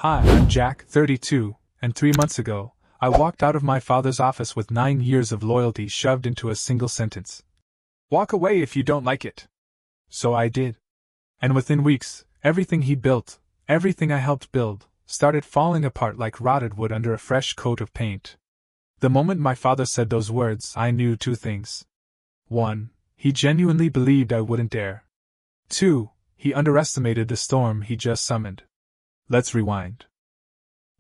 Hi, I'm Jack, 32, and 3 months ago, I walked out of my father's office with 9 years of loyalty shoved into a single sentence. Walk away if you don't like it. So I did. And within weeks, everything he built, everything I helped build, started falling apart like rotted wood under a fresh coat of paint. The moment my father said those words, I knew two things. 1. He genuinely believed I wouldn't dare. 2. He underestimated the storm he just summoned. Let's rewind.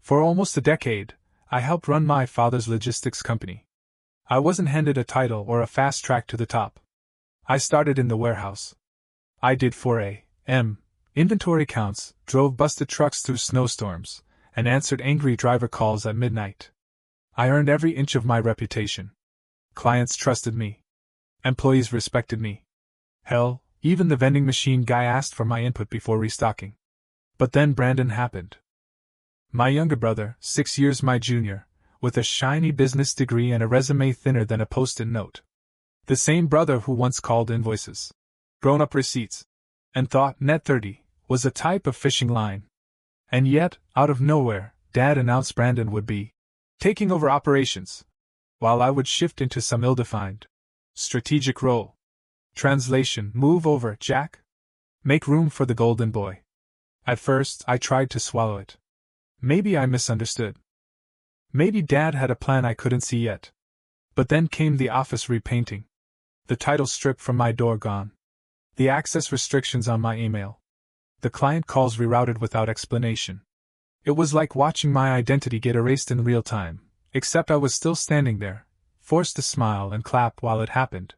For almost a decade, I helped run my father's logistics company. I wasn't handed a title or a fast track to the top. I started in the warehouse. I did 4 a.m. inventory counts, drove busted trucks through snowstorms, and answered angry driver calls at midnight. I earned every inch of my reputation. Clients trusted me. Employees respected me. Hell, even the vending machine guy asked for my input before restocking. But then Brandon happened. My younger brother, 6 years my junior, with a shiny business degree and a resume thinner than a post-it note. The same brother who once called invoices grown-up receipts, and thought net 30 was a type of fishing line. And yet, out of nowhere, Dad announced Brandon would be taking over operations, while I would shift into some ill-defined strategic role. Translation: move over, Jack. Make room for the golden boy. At first, I tried to swallow it. Maybe I misunderstood. Maybe Dad had a plan I couldn't see yet. But then came the office repainting. The title stripped from my door gone. The access restrictions on my email. The client calls rerouted without explanation. It was like watching my identity get erased in real time, except I was still standing there, forced to smile and clap while it happened.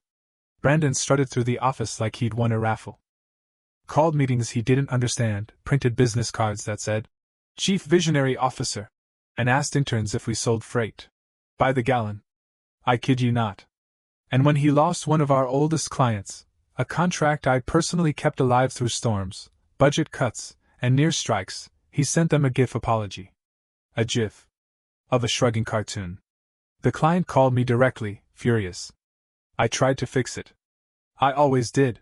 Brandon strutted through the office like he'd won a raffle. Called meetings he didn't understand, printed business cards that said, Chief Visionary Officer, and asked interns if we sold freight by the gallon. I kid you not. And when he lost one of our oldest clients, a contract I personally kept alive through storms, budget cuts, and near strikes, he sent them a GIF apology. A GIF of a shrugging cartoon. The client called me directly, furious. I tried to fix it. I always did.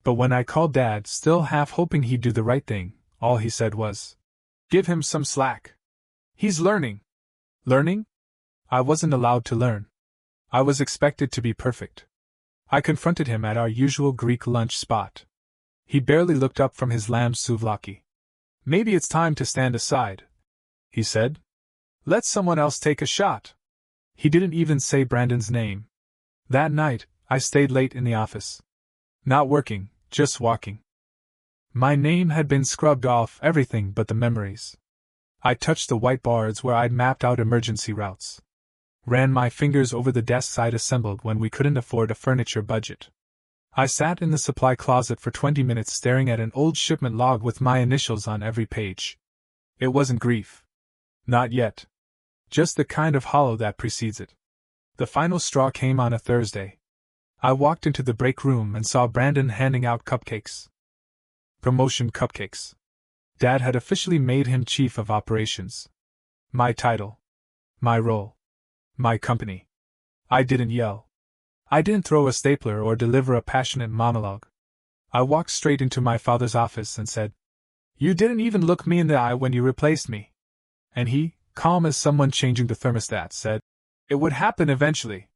But when I called Dad, still half hoping he'd do the right thing, all he said was, give him some slack. He's learning. Learning? I wasn't allowed to learn. I was expected to be perfect. I confronted him at our usual Greek lunch spot. He barely looked up from his lamb souvlaki. Maybe it's time to stand aside, he said. Let someone else take a shot. He didn't even say Brandon's name. That night, I stayed late in the office. Not working, just walking. My name had been scrubbed off everything but the memories. I touched the white boards where I'd mapped out emergency routes. Ran my fingers over the desks I'd assembled when we couldn't afford a furniture budget. I sat in the supply closet for 20 minutes staring at an old shipment log with my initials on every page. It wasn't grief. Not yet. Just the kind of hollow that precedes it. The final straw came on a Thursday. I walked into the break room and saw Brandon handing out cupcakes. Promotion cupcakes. Dad had officially made him chief of operations. My title. My role. My company. I didn't yell. I didn't throw a stapler or deliver a passionate monologue. I walked straight into my father's office and said, You didn't even look me in the eye when you replaced me. And he, calm as someone changing the thermostat, said, It would happen eventually.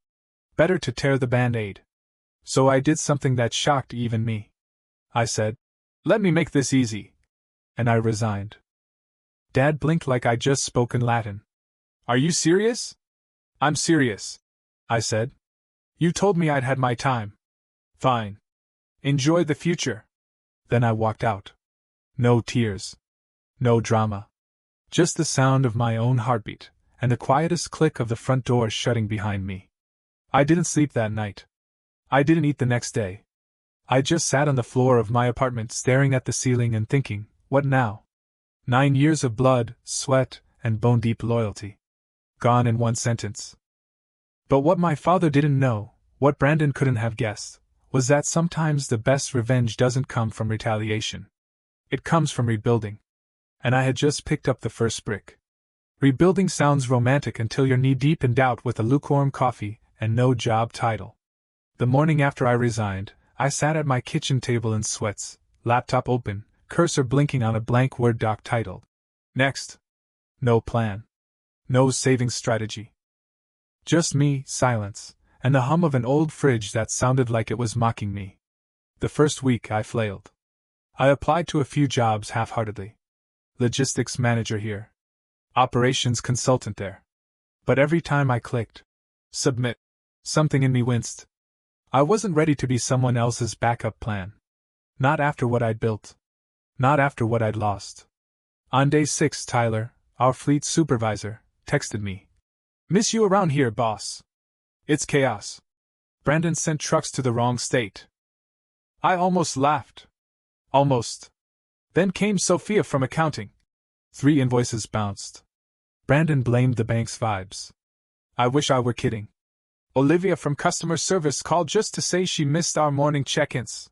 Better to tear the band-aid. So I did something that shocked even me. I said, Let me make this easy. And I resigned. Dad blinked like I'd just spoken Latin. Are you serious? I'm serious, I said. You told me I'd had my time. Fine. Enjoy the future. Then I walked out. No tears. No drama. Just the sound of my own heartbeat, and the quietest click of the front door shutting behind me. I didn't sleep that night. I didn't eat the next day. I just sat on the floor of my apartment staring at the ceiling and thinking, what now? 9 years of blood, sweat, and bone-deep loyalty. Gone in one sentence. But what my father didn't know, what Brandon couldn't have guessed, was that sometimes the best revenge doesn't come from retaliation. It comes from rebuilding. And I had just picked up the first brick. Rebuilding sounds romantic until you're knee-deep in doubt with a lukewarm coffee and no job title. The morning after I resigned, I sat at my kitchen table in sweats, laptop open, cursor blinking on a blank Word doc titled, Next. No plan. No saving strategy. Just me, silence, and the hum of an old fridge that sounded like it was mocking me. The first week I flailed. I applied to a few jobs half-heartedly. Logistics manager here. Operations consultant there. But every time I clicked submit, something in me winced. I wasn't ready to be someone else's backup plan. Not after what I'd built. Not after what I'd lost. On day 6, Tyler, our fleet supervisor, texted me. "Miss you around here, boss. It's chaos. Brandon sent trucks to the wrong state." I almost laughed. Almost. Then came Sophia from accounting. 3 invoices bounced. Brandon blamed the bank's vibes. I wish I were kidding. Olivia from customer service called just to say she missed our morning check-ins.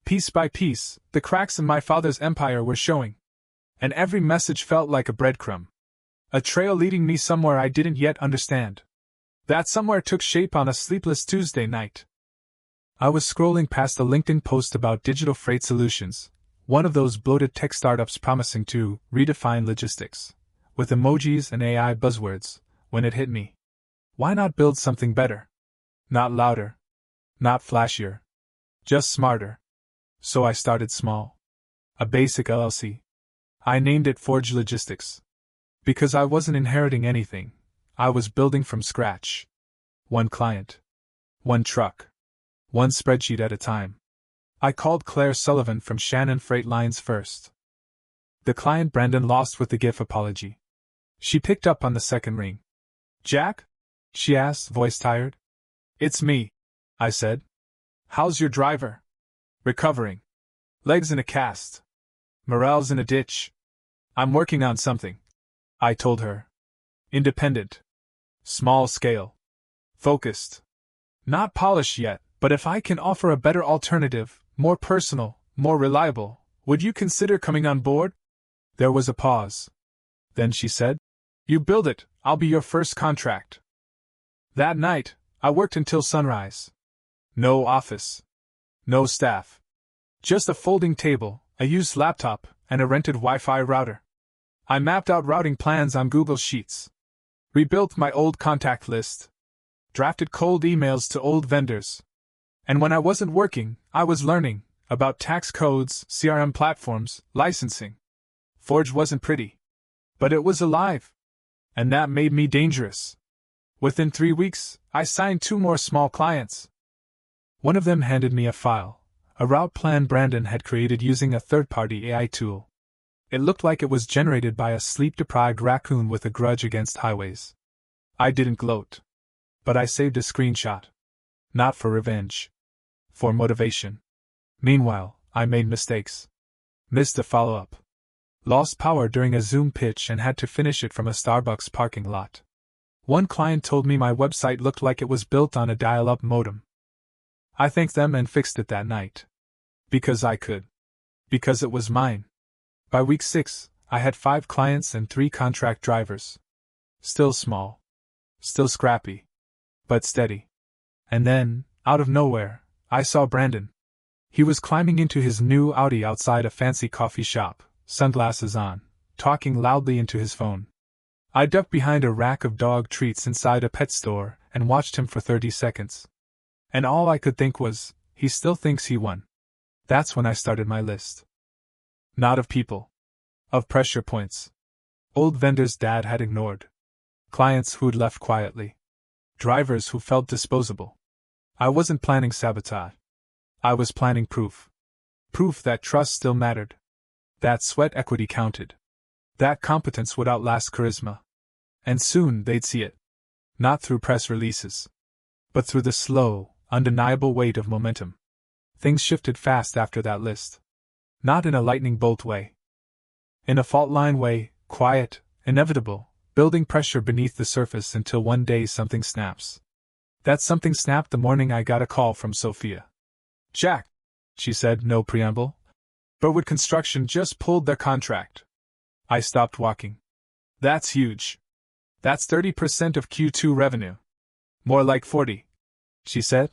Piece by piece, the cracks in my father's empire were showing. And every message felt like a breadcrumb. A trail leading me somewhere I didn't yet understand. That somewhere took shape on a sleepless Tuesday night. I was scrolling past a LinkedIn post about digital freight solutions, one of those bloated tech startups promising to redefine logistics, with emojis and AI buzzwords, when it hit me. Why not build something better? Not louder. Not flashier. Just smarter. So I started small. A basic LLC. I named it Forge Logistics. Because I wasn't inheriting anything, I was building from scratch. One client. One truck. One spreadsheet at a time. I called Claire Sullivan from Shannon Freight Lines first. The client Brandon lost with the GIF apology. She picked up on the second ring. "Jack?" she asked, voice tired. "It's me," I said. "How's your driver?" "Recovering. Legs in a cast. Morale's in a ditch. I'm working on something," I told her. "Independent. Small scale. Focused. Not polished yet, but if I can offer a better alternative, more personal, more reliable, would you consider coming on board?" There was a pause. Then she said, "You build it, I'll be your first contract." That night, I worked until sunrise. No office. No staff. Just a folding table, a used laptop, and a rented Wi-Fi router. I mapped out routing plans on Google Sheets. Rebuilt my old contact list. Drafted cold emails to old vendors. And when I wasn't working, I was learning about tax codes, CRM platforms, licensing. Forge wasn't pretty. But it was alive. And that made me dangerous. Within 3 weeks, I signed 2 more small clients. One of them handed me a file, a route plan Brandon had created using a third-party AI tool. It looked like it was generated by a sleep-deprived raccoon with a grudge against highways. I didn't gloat. But I saved a screenshot. Not for revenge. For motivation. Meanwhile, I made mistakes. Missed a follow-up. Lost power during a Zoom pitch and had to finish it from a Starbucks parking lot. One client told me my website looked like it was built on a dial-up modem. I thanked them and fixed it that night. Because I could. Because it was mine. By week 6, I had 5 clients and 3 contract drivers. Still small. Still scrappy. But steady. And then, out of nowhere, I saw Brandon. He was climbing into his new Audi outside a fancy coffee shop, sunglasses on, talking loudly into his phone. I ducked behind a rack of dog treats inside a pet store and watched him for 30 seconds. And all I could think was, he still thinks he won. That's when I started my list. Not of people. Of pressure points. Old vendors Dad had ignored. Clients who'd left quietly. Drivers who felt disposable. I wasn't planning sabotage. I was planning proof. Proof that trust still mattered. That sweat equity counted. That competence would outlast charisma. And soon they'd see it. Not through press releases. But through the slow, undeniable weight of momentum. Things shifted fast after that list. Not in a lightning bolt way. In a fault line way, quiet, inevitable, building pressure beneath the surface until one day something snaps. That something snapped the morning I got a call from Sophia. "Jack," she said, no preamble. "Burwood Construction just pulled their contract." I stopped walking. "That's huge. That's 30% of Q2 revenue." "More like 40, she said.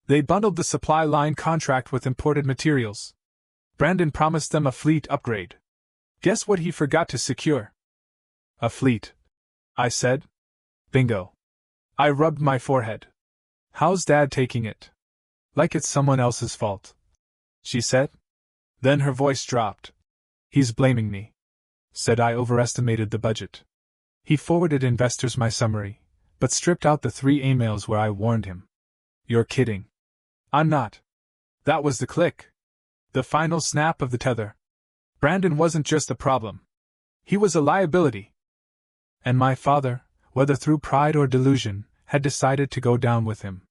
"They bundled the supply line contract with imported materials. Brandon promised them a fleet upgrade. Guess what he forgot to secure? A fleet, I said. Bingo. I rubbed my forehead. How's Dad taking it? Like it's someone else's fault, she said. Then her voice dropped. He's blaming me, said I overestimated the budget. He forwarded investors my summary, but stripped out the 3 emails where I warned him. You're kidding. I'm not. That was the click. The final snap of the tether. Brandon wasn't just a problem. He was a liability. And my father, whether through pride or delusion, had decided to go down with him.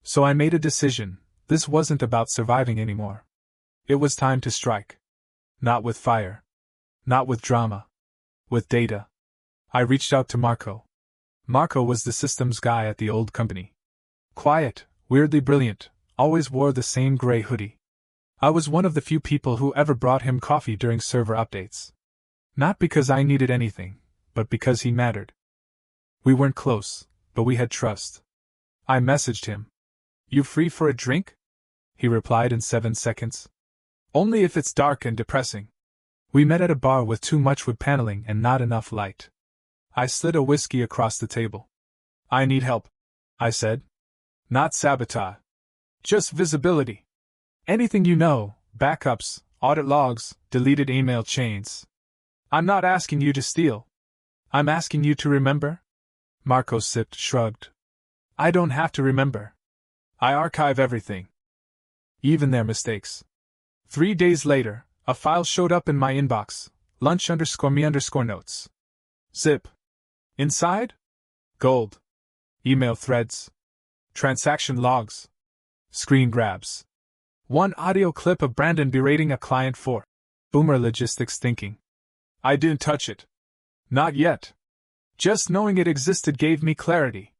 So I made a decision. This wasn't about surviving anymore. It was time to strike. Not with fire. Not with drama. With data. I reached out to Marco. Marco was the systems guy at the old company. Quiet, weirdly brilliant, always wore the same gray hoodie. I was one of the few people who ever brought him coffee during server updates. Not because I needed anything, but because he mattered. We weren't close, but we had trust. I messaged him. You free for a drink? He replied in 7 seconds. Only if it's dark and depressing. We met at a bar with too much wood paneling and not enough light. I slid a whiskey across the table. I need help, I said. Not sabotage. Just visibility. Anything you know, backups, audit logs, deleted email chains. I'm not asking you to steal. I'm asking you to remember. Marco sipped, shrugged. I don't have to remember. I archive everything. Even their mistakes. 3 days later, a file showed up in my inbox, lunch_me_notes. Zip. Inside? Gold. Email threads. Transaction logs. Screen grabs. One audio clip of Brandon berating a client for boomer logistics thinking. I didn't touch it. Not yet. Just knowing it existed gave me clarity.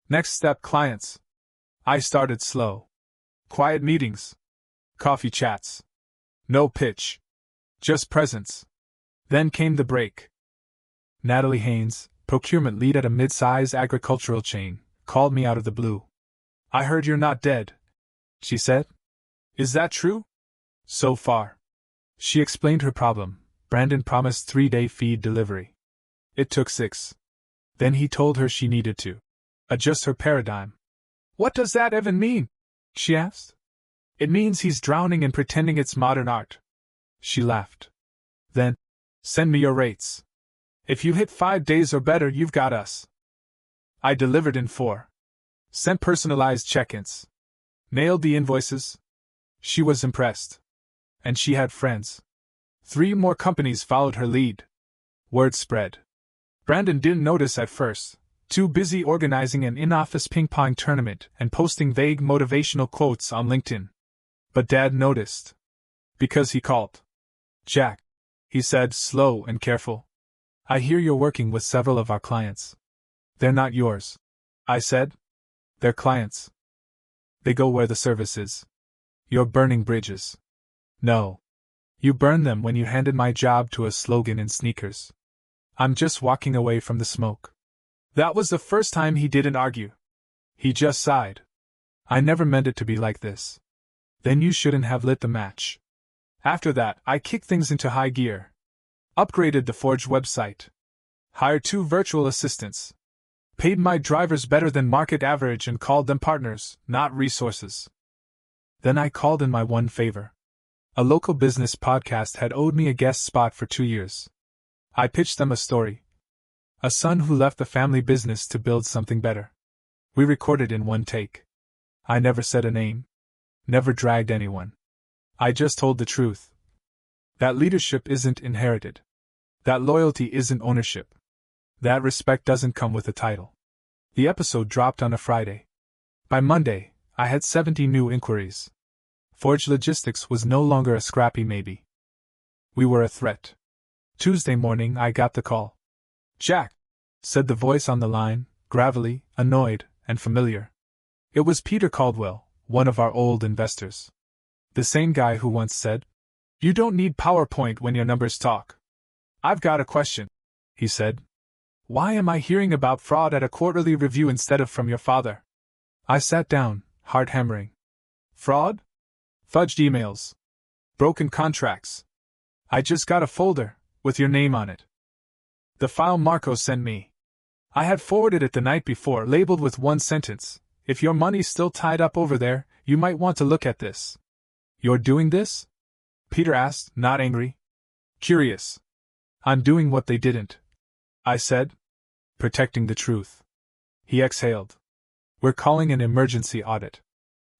Next step, clients. I started slow. Quiet meetings. Coffee chats. No pitch. Just presence. Then came the break. Natalie Haynes, procurement lead at a mid-size agricultural chain, called me out of the blue. I heard you're not dead, she said. Is that true? So far. She explained her problem. Brandon promised 3-day feed delivery. It took 6. Then he told her she needed to adjust her paradigm. What does that even mean? She asked. It means he's drowning in pretending it's modern art. She laughed. Then, send me your rates. If you hit 5 days or better, you've got us. I delivered in 4. Sent personalized check-ins. Nailed the invoices. She was impressed. And she had friends. 3 more companies followed her lead. Word spread. Brandon didn't notice at first, too busy organizing an in-office ping-pong tournament and posting vague motivational quotes on LinkedIn. But Dad noticed. Because he called. Jack, he said, slow and careful. I hear you're working with several of our clients. They're not yours, I said. They're clients. They go where the service is. You're burning bridges. No. You burned them when you handed my job to a slogan in sneakers. I'm just walking away from the smoke. That was the first time he didn't argue. He just sighed. I never meant it to be like this. Then you shouldn't have lit the match. After that, I kicked things into high gear. Upgraded the Forge website. Hired 2 virtual assistants. Paid my drivers better than market average and called them partners, not resources. Then I called in my one favor. A local business podcast had owed me a guest spot for 2 years. I pitched them a story. A son who left the family business to build something better. We recorded in 1 take. I never said a name. Never dragged anyone. I just told the truth. That leadership isn't inherited. That loyalty isn't ownership. That respect doesn't come with a title. The episode dropped on a Friday. By Monday, I had 70 new inquiries. Forge Logistics was no longer a scrappy maybe. We were a threat. Tuesday morning I got the call. Jack, said the voice on the line, gravelly, annoyed, and familiar. It was Peter Caldwell, one of our old investors. The same guy who once said, "You don't need PowerPoint when your numbers talk." I've got a question, he said. Why am I hearing about fraud at a quarterly review instead of from your father? I sat down, heart hammering. Fraud? Fudged emails. Broken contracts. I just got a folder, With your name on it. The file Marco sent me. I had forwarded it the night before, labeled with one sentence. If your money's still tied up over there, you might want to look at this. You're doing this? Peter asked, not angry. Curious. I'm doing what they didn't, I said. Protecting the truth. He exhaled. We're calling an emergency audit.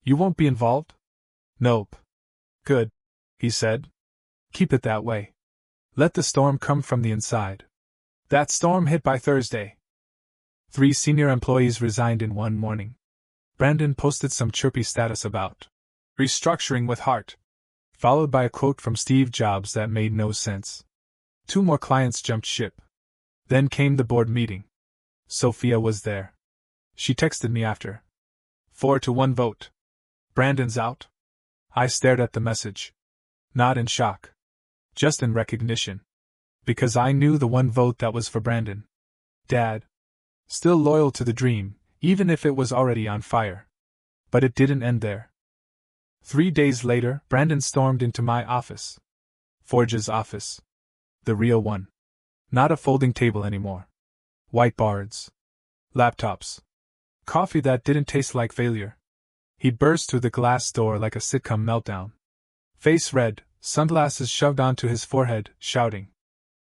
You won't be involved? Nope. Good, he said. Keep it that way. Let the storm come from the inside. That storm hit by Thursday. 3 senior employees resigned in one morning. Brandon posted some chirpy status about restructuring with heart, followed by a quote from Steve Jobs that made no sense. 2 more clients jumped ship. Then came the board meeting. Sophia was there. She texted me after. 4-1 vote. Brandon's out. I stared at the message. Not in shock. Just in recognition. Because I knew the one vote that was for Brandon. Dad. Still loyal to the dream, even if it was already on fire. But it didn't end there. 3 days later, Brandon stormed into my office. Forge's office. The real one. Not a folding table anymore. Whiteboards. Laptops. Coffee that didn't taste like failure. He burst through the glass door like a sitcom meltdown. Face red, sunglasses shoved onto his forehead, shouting.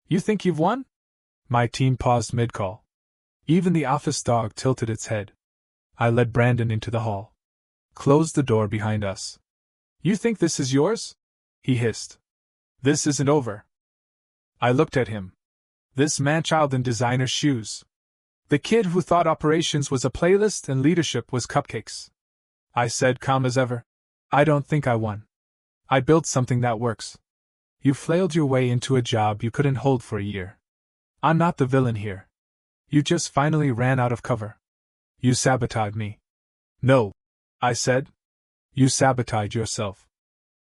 You think you've won? My team paused mid-call. Even the office dog tilted its head. I led Brandon into the hall. Closed the door behind us. You think this is yours? He hissed. This isn't over. I looked at him. This man-child in designer shoes. The kid who thought operations was a playlist and leadership was cupcakes. I said, calm as ever. I don't think I won. I built something that works. You flailed your way into a job you couldn't hold for a year. I'm not the villain here. You just finally ran out of cover. You sabotaged me. No, I said. You sabotaged yourself.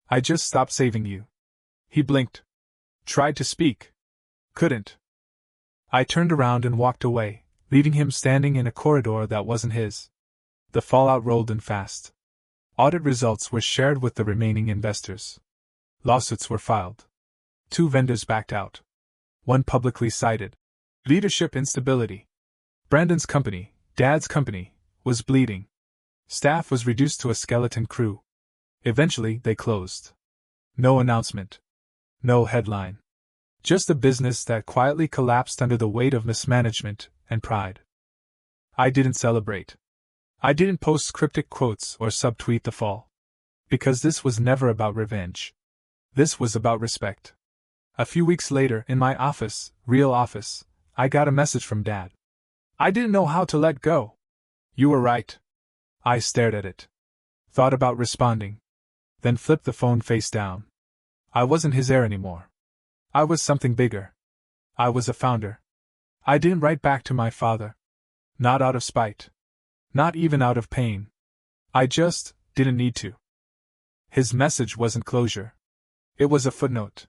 I just stopped saving you. He blinked. Tried to speak. Couldn't. I turned around and walked away, leaving him standing in a corridor that wasn't his. The fallout rolled in fast. Audit results were shared with the remaining investors. Lawsuits were filed. 2 vendors backed out. 1 publicly cited leadership instability. Brandon's company, Dad's company, was bleeding. Staff was reduced to a skeleton crew. Eventually, they closed. No announcement. No headline. Just a business that quietly collapsed under the weight of mismanagement and pride. I didn't celebrate. I didn't post cryptic quotes or subtweet the fall. Because this was never about revenge. This was about respect. A few weeks later, in my office, real office, I got a message from Dad. I didn't know how to let go. You were right. I stared at it. Thought about responding. Then flipped the phone face down. I wasn't his heir anymore. I was something bigger. I was a founder. I didn't write back to my father. Not out of spite. Not even out of pain. I just didn't need to. His message wasn't closure. It was a footnote.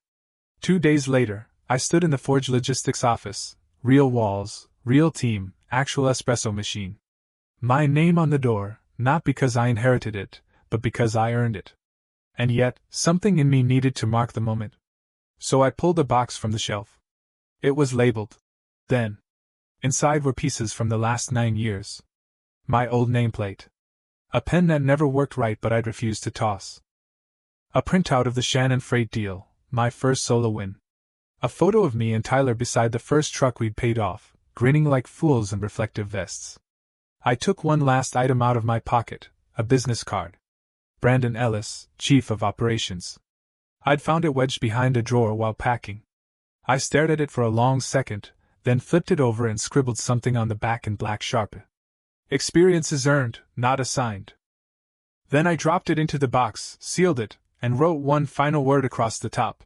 2 days later, I stood in the Forge Logistics office. Real walls, real team, actual espresso machine. My name on the door, not because I inherited it, but because I earned it. And yet, something in me needed to mark the moment. So I pulled a box from the shelf. It was labeled. Then. Inside were pieces from the last 9 years. My old nameplate. A pen that never worked right but I'd refused to toss. A printout of the Shannon freight deal, my first solo win. A photo of me and Tyler beside the first truck we'd paid off, grinning like fools in reflective vests. I took one last item out of my pocket, a business card. Brandon Ellis, Chief of Operations. I'd found it wedged behind a drawer while packing. I stared at it for a long second, then flipped it over and scribbled something on the back in black sharp. Experiences earned, not assigned. Then I dropped it into the box, sealed it, and wrote one final word across the top.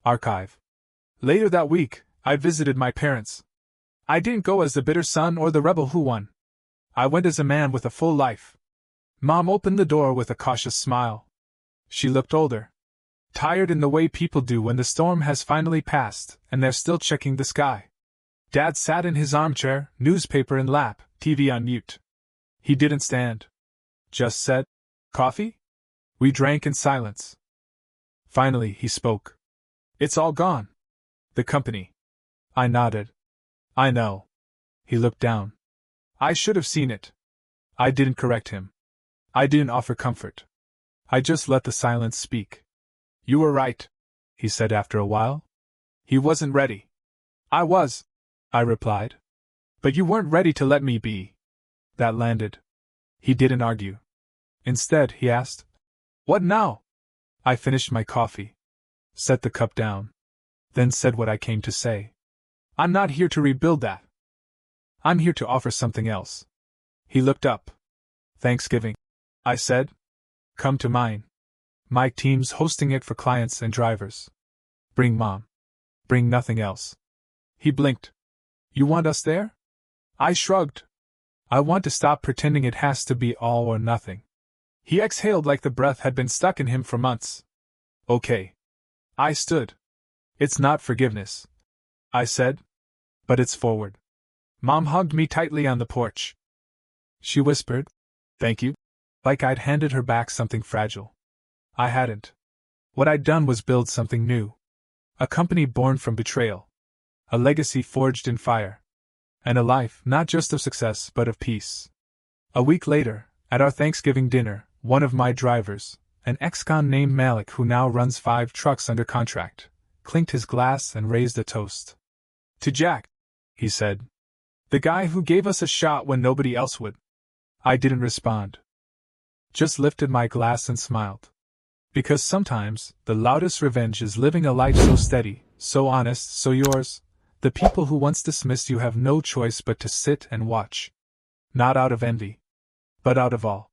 Archive. Later that week, I visited my parents. I didn't go as the bitter son or the rebel who won. I went as a man with a full life. Mom opened the door with a cautious smile. She looked older. Tired in the way people do when the storm has finally passed, and they're still checking the sky. Dad sat in his armchair, newspaper in lap, TV on mute. He didn't stand. Just said, "Coffee?" We drank in silence. Finally, he spoke. "It's all gone. The company. I nodded. I know. He looked down. I should have seen it. I didn't correct him. I didn't offer comfort. I just let the silence speak. You were right, he said after a while. He wasn't ready. I was, I replied. But you weren't ready to let me be. That landed. He didn't argue. Instead, he asked, What now? I finished my coffee, set the cup down, then said what I came to say. I'm not here to rebuild that. I'm here to offer something else. He looked up. Thanksgiving, I said. Come to mine. My team's hosting it for clients and drivers. Bring Mom. Bring nothing else. He blinked. You want us there? I shrugged. I want to stop pretending it has to be all or nothing. He exhaled like the breath had been stuck in him for months. Okay. I stood. It's not forgiveness, I said. But it's forward. Mom hugged me tightly on the porch. She whispered, Thank you, like I'd handed her back something fragile. I hadn't. What I'd done was build something new. A company born from betrayal. A legacy forged in fire. And a life not just of success but of peace. A week later, at our Thanksgiving dinner, one of my drivers, an ex-con named Malik who now runs 5 trucks under contract, clinked his glass and raised a toast. To Jack, he said. The guy who gave us a shot when nobody else would. I didn't respond. Just lifted my glass and smiled. Because sometimes, the loudest revenge is living a life so steady, so honest, so yours, the people who once dismissed you have no choice but to sit and watch. Not out of envy, but out of awe.